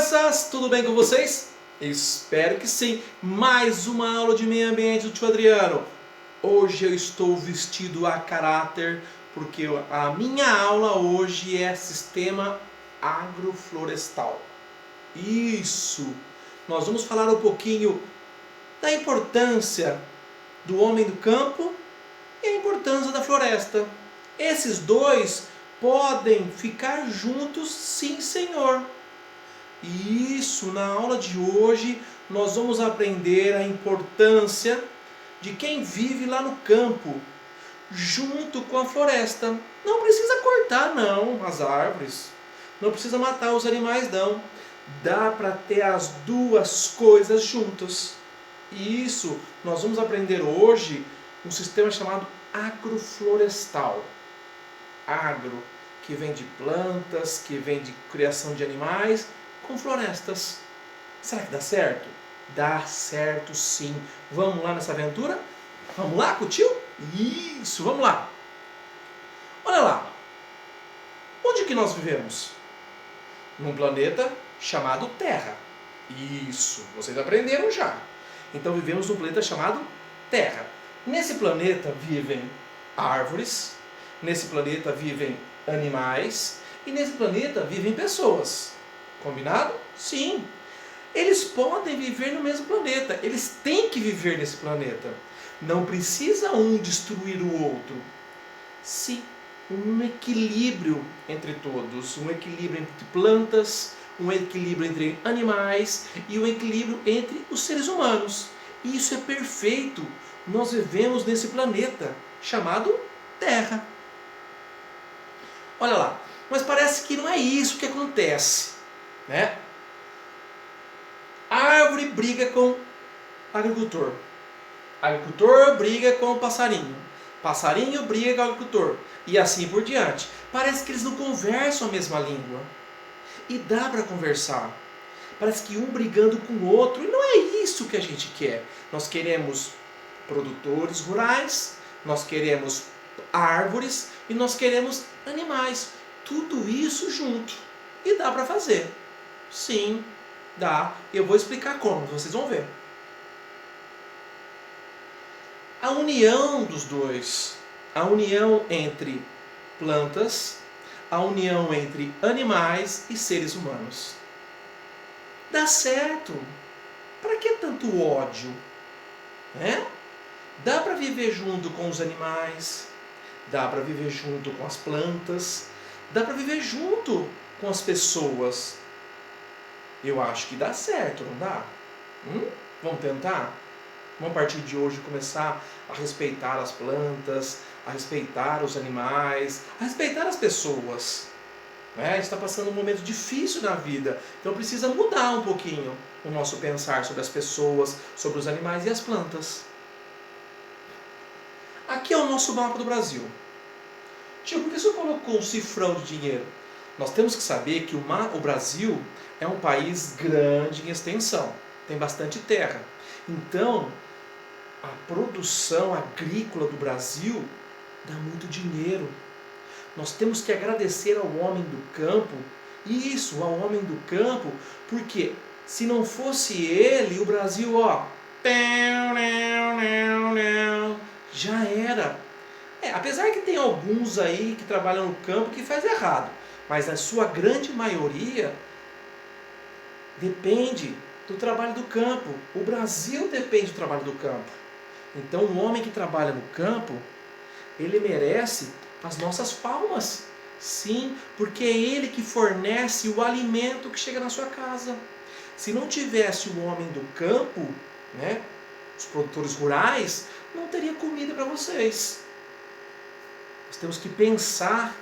crianças, tudo bem com vocês? Espero que sim. Mais uma aula de meio ambiente do tio Adriano. Hoje eu estou vestido a caráter porque a minha aula hoje é sistema agroflorestal. Isso! Nós vamos falar um pouquinho da importância do homem do campo e a importância da floresta. Esses dois podem ficar juntos, sim, senhor. Isso, na aula de hoje nós vamos aprender a importância de quem vive lá no campo, junto com a floresta. Não precisa cortar não as árvores, não precisa matar os animais não. Dá para ter as duas coisas juntas. Isso, nós vamos aprender hoje um sistema chamado agroflorestal. Agro, que vem de plantas, que vem de criação de animais, com florestas. Será que dá certo? Dá certo sim. Vamos lá nessa aventura? Vamos lá com o tio? Isso, vamos lá. Olha lá. Onde que nós vivemos? Num planeta chamado Terra. Isso, vocês aprenderam já. Então vivemos num planeta chamado Terra. Nesse planeta vivem árvores, nesse planeta vivem animais e nesse planeta vivem pessoas. Combinado? Sim. Eles podem viver no mesmo planeta. Eles têm que viver nesse planeta. Não precisa um destruir o outro. Sim, um equilíbrio entre todos. Um equilíbrio entre plantas, um equilíbrio entre animais e um equilíbrio entre os seres humanos. Isso é perfeito. Nós vivemos nesse planeta chamado Terra. Olha lá, mas parece que não é isso que acontece, né? A árvore briga com o agricultor. Agricultor briga com o passarinho. Passarinho briga com o agricultor. E assim por diante. Parece que eles não conversam a mesma língua. E dá para conversar. Parece que um brigando com o outro. E não é isso que a gente quer. Nós queremos produtores rurais, nós queremos árvores e nós queremos animais. Tudo isso junto. E dá para fazer. Sim, dá. Eu vou explicar como, vocês vão ver. A união dos dois, a união entre plantas, a união entre animais e seres humanos. Dá certo. Para que tanto ódio? Né? Dá para viver junto com os animais, dá para viver junto com as plantas, dá para viver junto com as pessoas. Eu acho que dá certo, não dá? Vamos tentar? Vamos a partir de hoje começar a respeitar as plantas, a respeitar os animais, a respeitar as pessoas. A gente está passando um momento difícil na vida, então precisa mudar um pouquinho o nosso pensar sobre as pessoas, sobre os animais e as plantas. Aqui é o nosso mapa do Brasil. Tio, por que você colocou um cifrão de dinheiro? Nós temos que saber que o Brasil é um país grande em extensão, tem bastante terra. Então, a produção agrícola do Brasil dá muito dinheiro. Nós temos que agradecer ao homem do campo, isso, ao homem do campo, porque se não fosse ele, o Brasil, já era. Apesar que tem alguns aí que trabalham no campo que faz errado, mas a sua grande maioria depende do trabalho do campo. O Brasil depende do trabalho do campo. Então o homem que trabalha no campo, ele merece as nossas palmas. Sim, porque é ele que fornece o alimento que chega na sua casa. Se não tivesse o homem do campo, né, os produtores rurais, não teria comida para vocês. Nós temos que pensar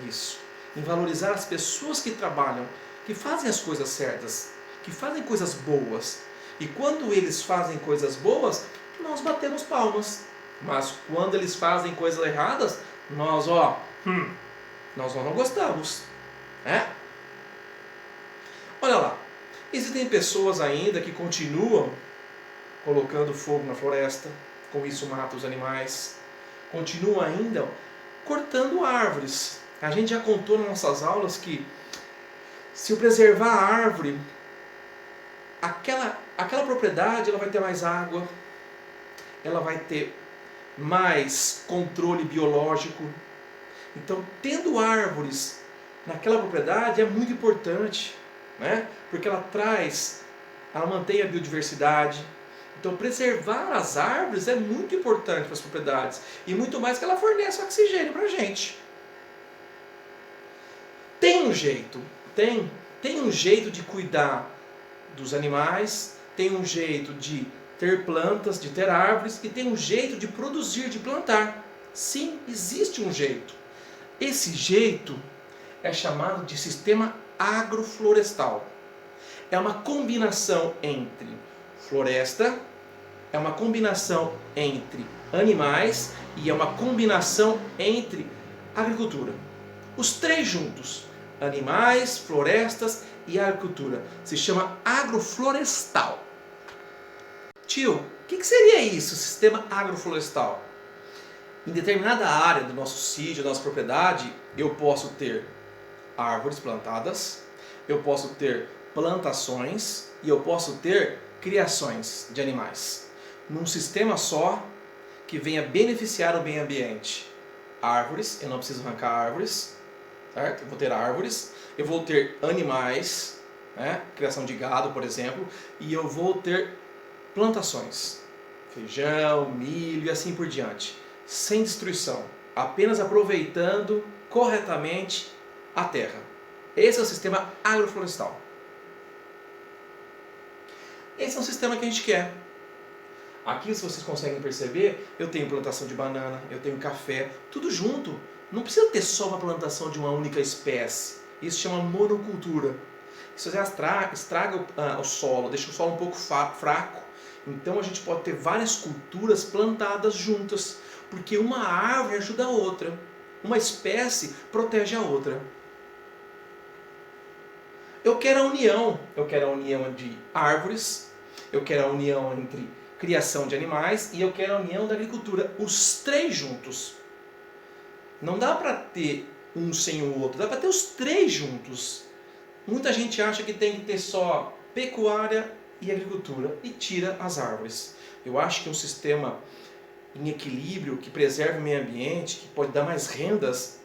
nisso, em valorizar as pessoas que trabalham, que fazem as coisas certas, que fazem coisas boas. E quando eles fazem coisas boas, nós batemos palmas. Mas quando eles fazem coisas erradas, nós não gostamos. Olha lá, existem pessoas ainda que continuam colocando fogo na floresta, com isso mata os animais, continuam ainda cortando árvores. A gente já contou nas nossas aulas que se eu preservar a árvore, aquela propriedade ela vai ter mais água, ela vai ter mais controle biológico. Então, tendo árvores naquela propriedade é muito importante, né? Porque ela mantém a biodiversidade. Então, preservar as árvores é muito importante para as propriedades. E muito mais que ela fornece oxigênio para a gente. Tem um jeito, tem um jeito de cuidar dos animais, tem um jeito de ter plantas, de ter árvores, e tem um jeito de produzir, de plantar. Sim, existe um jeito. Esse jeito é chamado de sistema agroflorestal. É uma combinação entre floresta, é uma combinação entre animais e é uma combinação entre agricultura. Os três juntos, animais, florestas e agricultura, se chama agroflorestal. Tio, o que seria isso, sistema agroflorestal? Em determinada área do nosso sítio, da nossa propriedade, eu posso ter árvores plantadas, eu posso ter plantações e eu posso ter criações de animais. Num sistema só que venha beneficiar o meio ambiente. Árvores, eu não preciso arrancar árvores, certo? Eu vou ter árvores, eu vou ter animais, né? Criação de gado, por exemplo, e eu vou ter plantações, feijão, milho e assim por diante, sem destruição, apenas aproveitando corretamente a terra. Esse é o sistema agroflorestal. Esse é um sistema que a gente quer. Aqui, se vocês conseguem perceber, eu tenho plantação de banana, eu tenho café, tudo junto. Não precisa ter só uma plantação de uma única espécie. Isso chama monocultura. Isso estraga o solo, deixa o solo um pouco fraco. Então a gente pode ter várias culturas plantadas juntas, porque uma árvore ajuda a outra. Uma espécie protege a outra. Eu quero a união de árvores, eu quero a união entre criação de animais e eu quero a união da agricultura, os três juntos. Não dá para ter um sem o outro, dá para ter os três juntos. Muita gente acha que tem que ter só pecuária e agricultura e tira as árvores. Eu acho que um sistema em equilíbrio, que preserve o meio ambiente, que pode dar mais rendas,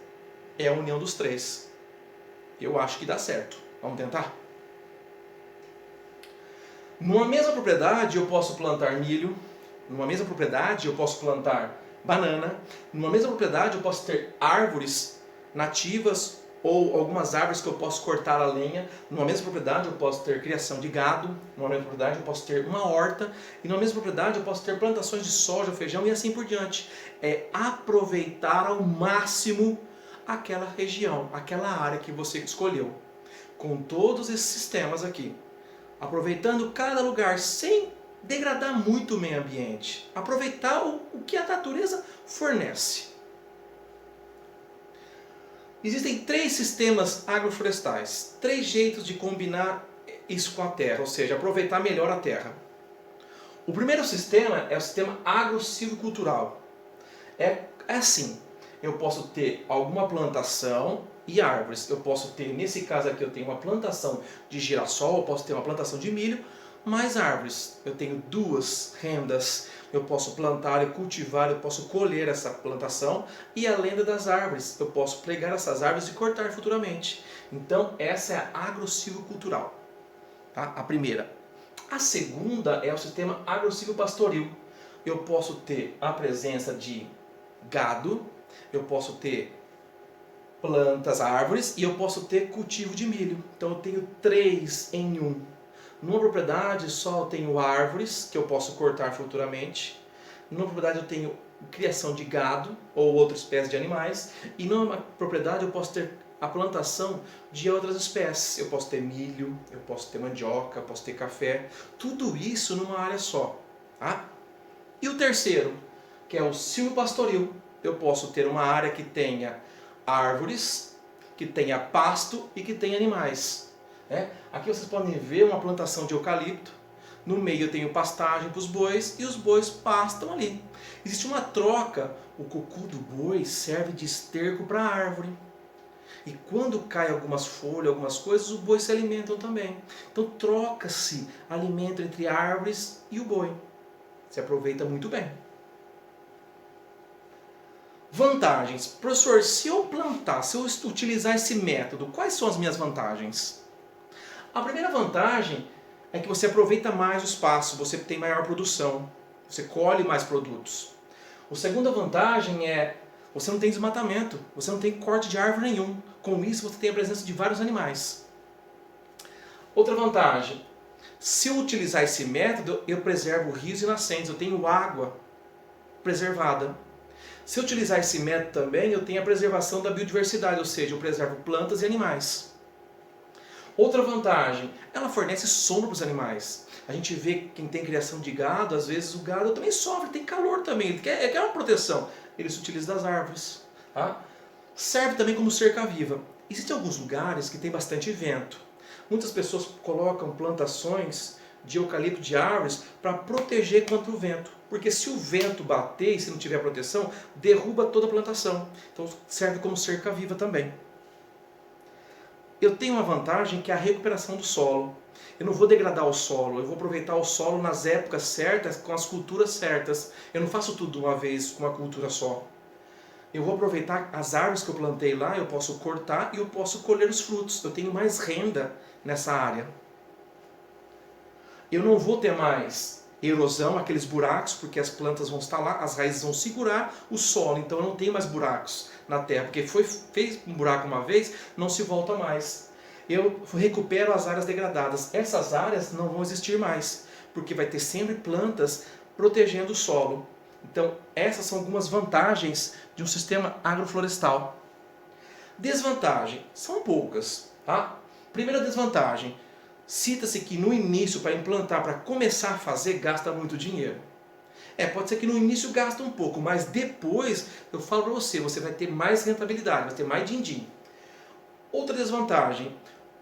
é a união dos três. Eu acho que dá certo. Vamos tentar? Numa mesma propriedade eu posso plantar milho, numa mesma propriedade eu posso plantar banana, numa mesma propriedade eu posso ter árvores nativas ou algumas árvores que eu posso cortar a lenha, numa mesma propriedade eu posso ter criação de gado, numa mesma propriedade eu posso ter uma horta e numa mesma propriedade eu posso ter plantações de soja, feijão e assim por diante. É aproveitar ao máximo aquela região, aquela área que você escolheu. Com todos esses sistemas aqui, aproveitando cada lugar sem degradar muito o meio ambiente, aproveitar o que a natureza fornece. Existem três sistemas agroflorestais, três jeitos de combinar isso com a terra, ou seja, aproveitar melhor a terra. O primeiro sistema é o sistema agro-silvicultural. É assim, eu posso ter alguma plantação e árvores. Eu posso ter, nesse caso aqui, eu tenho uma plantação de girassol, eu posso ter uma plantação de milho, mais árvores. Eu tenho duas rendas. Eu posso plantar e cultivar, eu posso colher essa plantação e a lenda das árvores. Eu posso pregar essas árvores e cortar futuramente. Então, essa é a agro-silvicultural. Tá? A primeira. A segunda é o sistema agro-silvopastoril. Eu posso ter a presença de gado, eu posso ter plantas, árvores e eu posso ter cultivo de milho. Então eu tenho 3 em 1. Numa propriedade só eu tenho árvores que eu posso cortar futuramente. Numa propriedade eu tenho criação de gado ou outra espécie de animais. E numa propriedade eu posso ter a plantação de outras espécies. Eu posso ter milho, eu posso ter mandioca, eu posso ter café. Tudo isso numa área só. Tá? E o terceiro, que é o silvopastoril. Eu posso ter uma área que tenha árvores, que tenha pasto e que tenha animais. Aqui vocês podem ver uma plantação de eucalipto. No meio eu tenho pastagem para os bois e os bois pastam ali. Existe uma troca. O cocu do boi serve de esterco para a árvore. E quando cai algumas folhas, algumas coisas, os bois se alimentam também. Então troca-se alimento entre árvores e o boi. Se aproveita muito bem. Vantagens. Professor, se eu plantar, se eu utilizar esse método, quais são as minhas vantagens? A primeira vantagem é que você aproveita mais o espaço, você tem maior produção, você colhe mais produtos. A segunda vantagem é você não tem desmatamento, você não tem corte de árvore nenhum. Com isso você tem a presença de vários animais. Outra vantagem, se eu utilizar esse método, eu preservo rios e nascentes, eu tenho água preservada. Se eu utilizar esse método também, eu tenho a preservação da biodiversidade, ou seja, eu preservo plantas e animais. Outra vantagem, ela fornece sombra para os animais. A gente vê quem tem criação de gado, às vezes o gado também sofre, tem calor também, ele quer uma proteção. Ele se utiliza das árvores. Tá? Serve também como cerca-viva. Existem alguns lugares que tem bastante vento. Muitas pessoas colocam plantações de eucalipto, de árvores, para proteger contra o vento. Porque se o vento bater e se não tiver proteção, derruba toda a plantação. Então serve como cerca-viva também. Eu tenho uma vantagem que é a recuperação do solo. Eu não vou degradar o solo, eu vou aproveitar o solo nas épocas certas, com as culturas certas. Eu não faço tudo de uma vez com uma cultura só. Eu vou aproveitar as árvores que eu plantei lá, eu posso cortar e eu posso colher os frutos. Eu tenho mais renda nessa área. Eu não vou ter mais erosão, aqueles buracos, porque as plantas vão estar lá, as raízes vão segurar o solo, então eu não tenho mais buracos na terra, porque fez um buraco uma vez, não se volta mais. Eu recupero as áreas degradadas. Essas áreas não vão existir mais, porque vai ter sempre plantas protegendo o solo. Então, essas são algumas vantagens de um sistema agroflorestal. Desvantagem, são poucas. Tá? Primeira desvantagem, cita-se que no início, para implantar, para começar a fazer, gasta muito dinheiro. Pode ser que no início gasta um pouco, mas depois, eu falo para você, você vai ter mais rentabilidade, vai ter mais din-din. Outra desvantagem,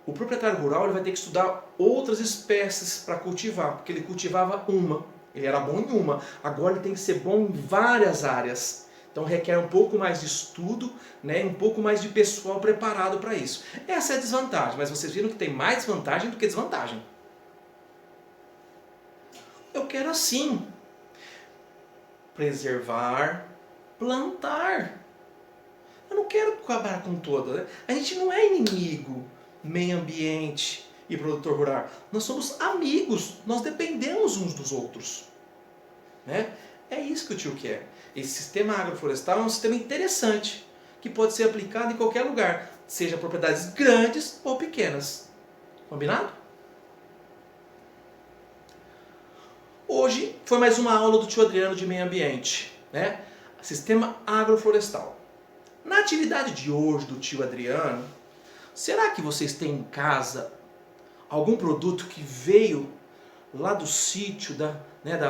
o proprietário rural ele vai ter que estudar outras espécies para cultivar, porque ele cultivava uma, ele era bom em uma, agora ele tem que ser bom em várias áreas. Então requer um pouco mais de estudo, né, um pouco mais de pessoal preparado para isso. Essa é a desvantagem, mas vocês viram que tem mais vantagem do que desvantagem. Eu quero assim, preservar, plantar. Eu não quero acabar com toda. Né? A gente não é inimigo, meio ambiente e produtor rural. Nós somos amigos, nós dependemos uns dos outros. Né? É isso que o tio quer. Esse sistema agroflorestal é um sistema interessante, que pode ser aplicado em qualquer lugar, seja propriedades grandes ou pequenas. Combinado? Hoje foi mais uma aula do tio Adriano de meio ambiente, né? Sistema agroflorestal. Na atividade de hoje do tio Adriano, será que vocês têm em casa algum produto que veio lá do sítio, da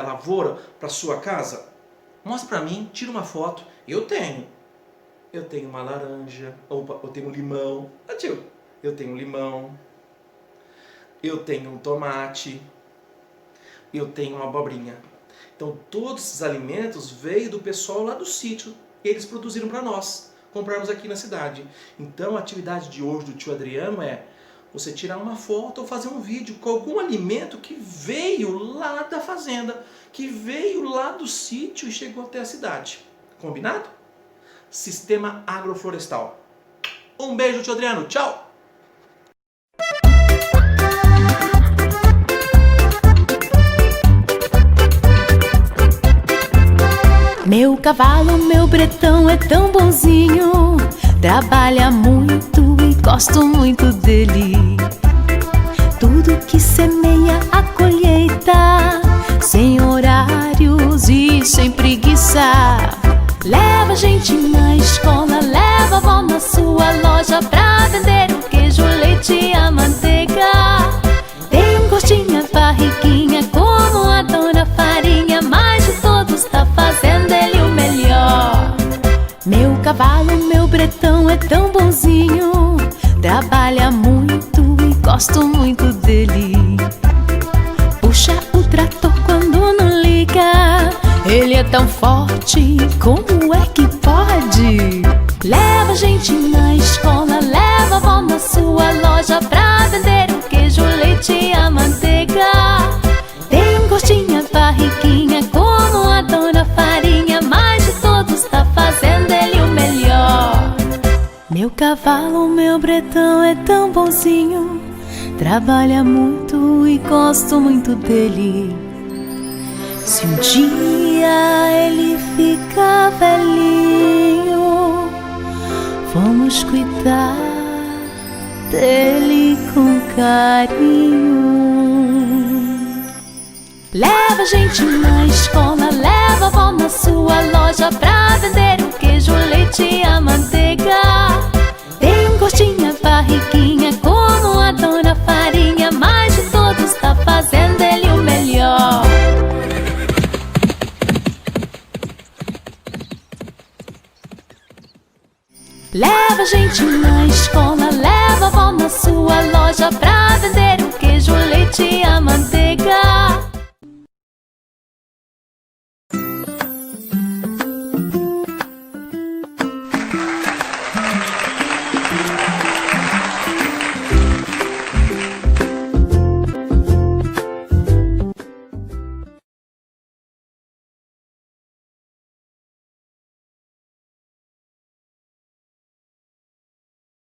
lavoura, para sua casa? Mostra para mim, tira uma foto. Eu tenho uma laranja, opa, eu tenho um limão. Ah, tio, eu tenho um limão, eu tenho um tomate, eu tenho uma abobrinha. Então todos esses alimentos veio do pessoal lá do sítio. Eles produziram para nós, comprarmos aqui na cidade. Então a atividade de hoje do tio Adriano é você tirar uma foto ou fazer um vídeo com algum alimento que veio lá da fazenda, que veio lá do sítio e chegou até a cidade. Combinado? Sistema agroflorestal. Um beijo, tio Adriano. Tchau! Meu cavalo, meu bretão é tão bonzinho, trabalha muito e gosto muito dele. Tudo que semeia a colheita, sem horários e sem preguiça. Leva a gente na escola, leva a avó na sua loja pra vender o queijo, o leite e a manteiga. Tem um gostinho, a barriguinha, como a dona Farinha, mas de todos tá fazendo ele o melhor. Meu cavalo, meu bretão é tão bonzinho, trabalha muito e gosto muito dele. Puxa o trator quando não liga, ele é tão forte, como é que pode? Leva a gente na escola, sua loja pra vender o queijo, leite e a manteiga. Tem gostinha, barriguinha, como a dona Farinha, mas de todos tá fazendo ele o melhor. Meu cavalo, meu bretão é tão bonzinho, trabalha muito e gosto muito dele. Se um dia ele ficar velhinho, vamos cuidar dele com carinho. Leva a gente na escola, leva a avó na sua loja pra vender o queijo, leite e a manteiga. Tem gostinha, barriguinha, como a dona Farinha, mas de todos tá fazendo ele o melhor. Leva a gente na escola, leva a avó na sua loja pra